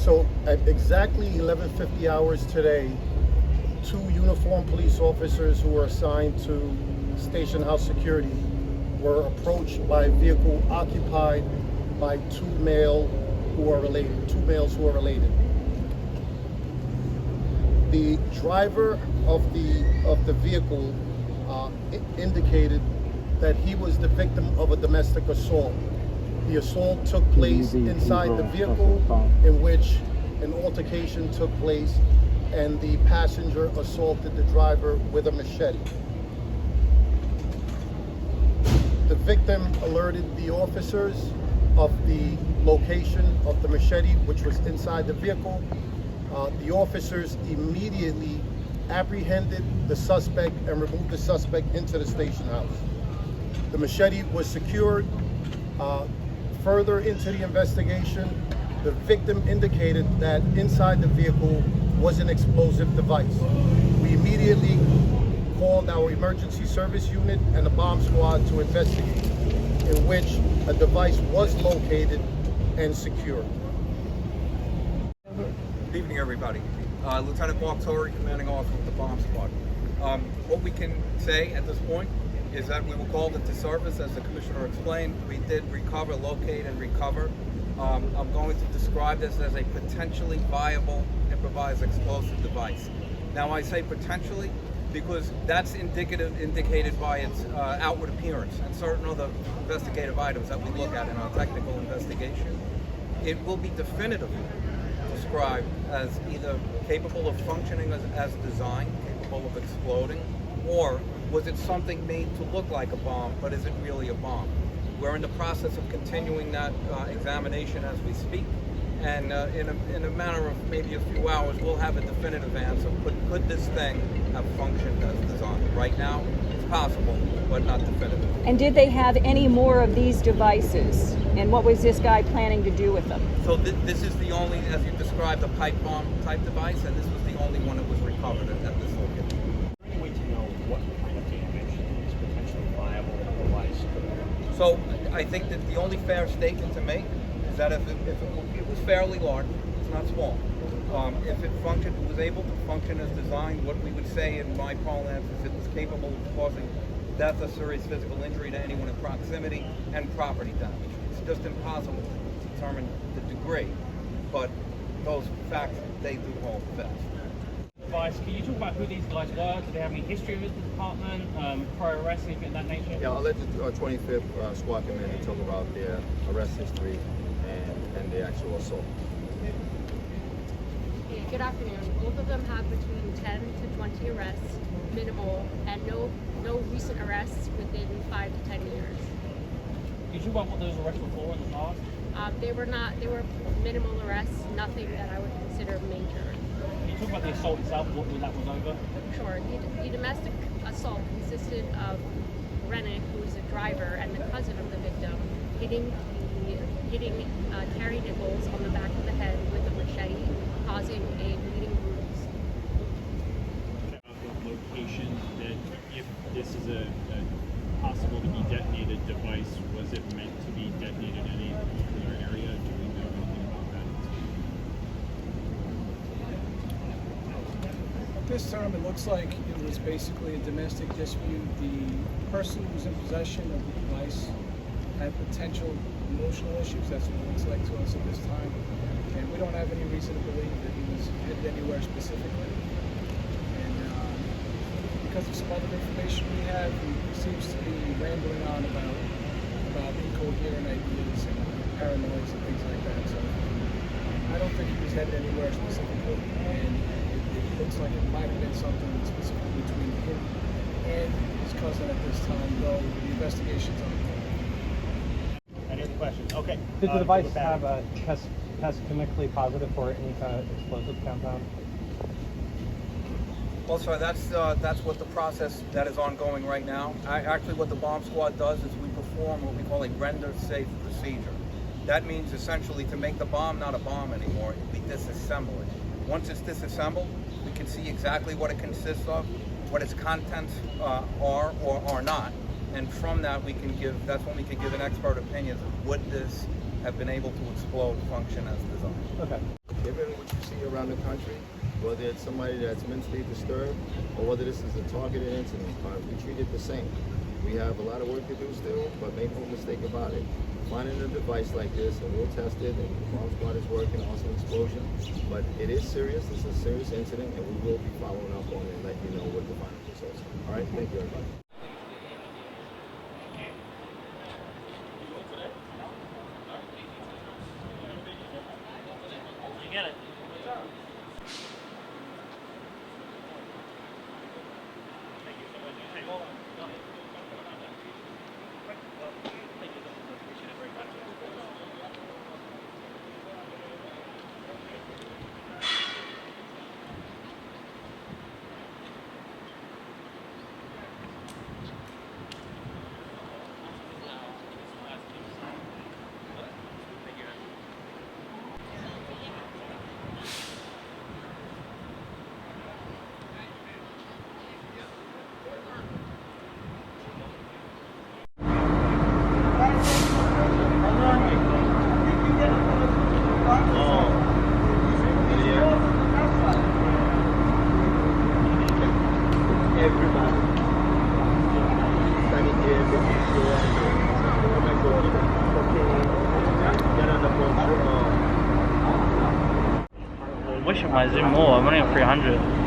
So at exactly 11:50 hours today, two uniformed police officers who were assigned to station house security were approached by a vehicle occupied by two males who are related. The driver of the vehicle indicated that he was the victim of a domestic assault. The assault took place inside the vehicle, in which an altercation took place, and the passenger assaulted the driver with a machete. The victim alerted the officers of the location of the machete, which was inside the vehicle. The officers immediately apprehended the suspect and removed the suspect into the station house. The machete was secured. Further into the investigation, the victim indicated that inside the vehicle was an explosive device. We immediately called our emergency service unit and the bomb squad to investigate, in which a device was located and secured. Good evening, everybody. Lieutenant Mark Torrey, commanding officer of the bomb squad. What we can say at this point is that we were called into service, as the commissioner explained. We did recover, locate, and recover. I'm going to describe this as a potentially viable improvised explosive device. Now, I say potentially because that's indicated by its outward appearance and certain other investigative items that we look at in our technical investigation. It will be definitively described as either capable of functioning as designed, capable of exploding, or was it something made to look like a bomb, but is it really a bomb? We're in the process of continuing that examination as we speak, and in a matter of maybe a few hours, we'll have a definitive answer. Could this thing have functioned as designed? Right now, it's possible, but not definitive. And did they have any more of these devices? And what was this guy planning to do with them? So this is the only, as you described, a pipe bomb type device, and this was the only one that was recovered at this location. Way to know what kind of damage is potentially viable device. So I think that the only fair statement to make is that if it was fairly large, it's not small. If it was able to function as designed, what we would say in my parlance is it was capable of causing death or serious physical injury to anyone in proximity and property damage. It's just impossible to determine the degree, but those facts, they do hold fast. Can you talk about who these guys were? Do they have any history with the department, prior arrests, anything of that nature? Yeah, I'll let the 25th Squad Commander talk about their arrest history and the actual assault. Yeah, good afternoon. Both of them have between 10 to 20 arrests, minimal, and no recent arrests within 5 to 10 years. Can you talk about what those arrests were for in the past? They were minimal arrests, nothing that I would consider major. Can you talk about the assault itself, what that was over? Sure. The domestic assault consisted of Rennick, who is a driver, and the cousin of the victim, hitting Terry Nichols on the back of the head with a machete, causing a bleeding bruise. The location, that if this is a possible to be detonated device, was it meant to be detonated in any particular area? Do we know anything about that? At this time, it looks like it was basically a domestic dispute. The person who was in possession of the device had potential emotional issues. That's what it looks like to us at this time. And we don't have any reason to believe that he was headed anywhere specifically. And because of some other information we have, he seems to be rambling on about incoherent ideas and paranoids and things like that. So I don't think he was headed anywhere specifically. And it looks like it might have been something specific between him and his cousin at this time, though the investigation's ongoing. Any other questions? Okay. Did the device have a test chemically positive for any kind of explosive compound? Well, sir, that's what the process that is ongoing right now. Actually, what the bomb squad does is we perform what we call a render safe procedure. That means essentially to make the bomb not a bomb anymore, we disassemble it. Once it's disassembled, we can see exactly what it consists of, what its contents are or are not. And from that, that's when we can give an expert opinion of would this have been able to explode, function as designed. Okay. around the country, whether it's somebody that's mentally disturbed or whether this is a targeted incident, we treat it the same. We have a lot of work to do still, but make no mistake about it. Finding a device like this, and we'll test it, and the bomb squad is working, also explosion. But it is serious, it's a serious incident, and we will be following up on it and let you know what the final results are. All right, thank you, everybody. Wish I might zoom more. I'm only at 300.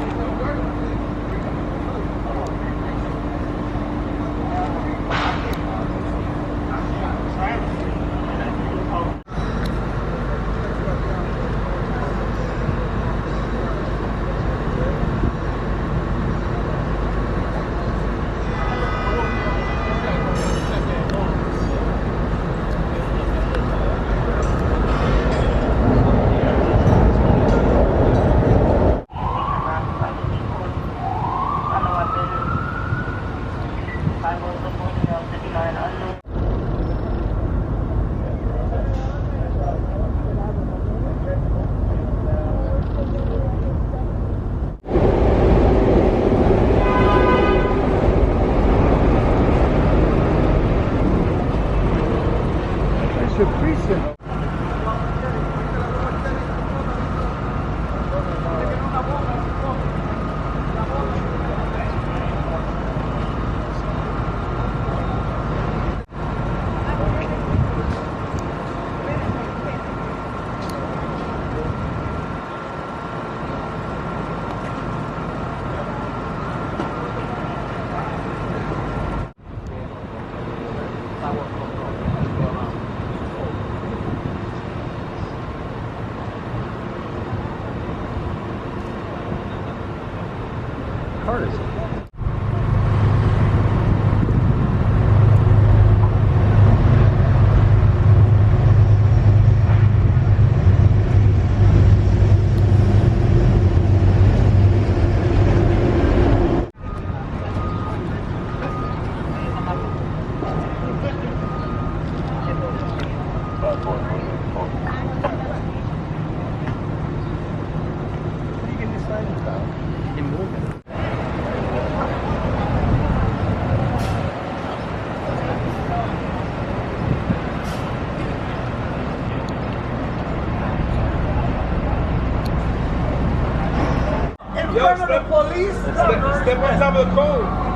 Step on top of the code.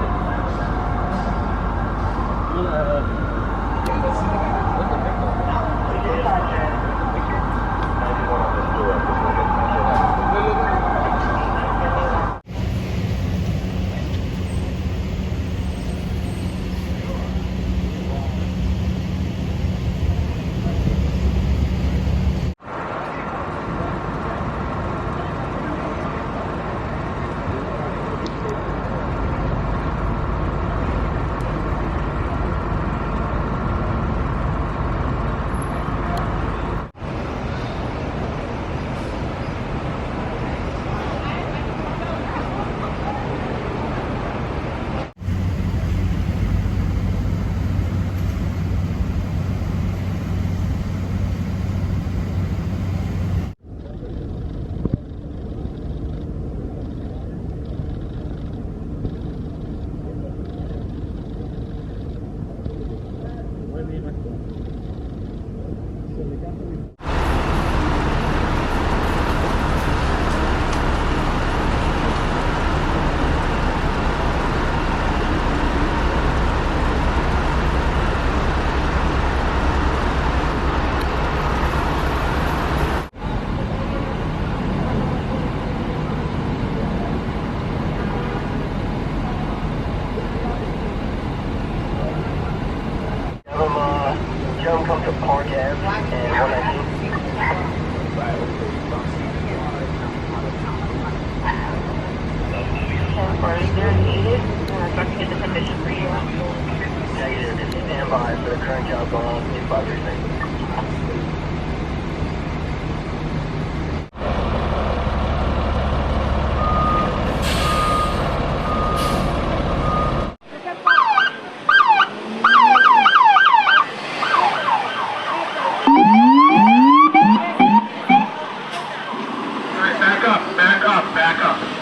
up, back up.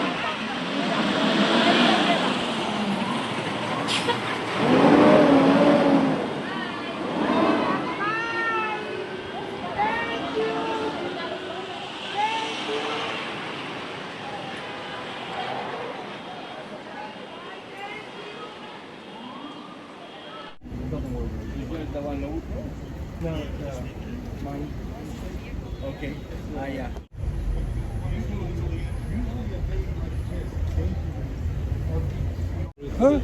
Okay. Yeah. Huh?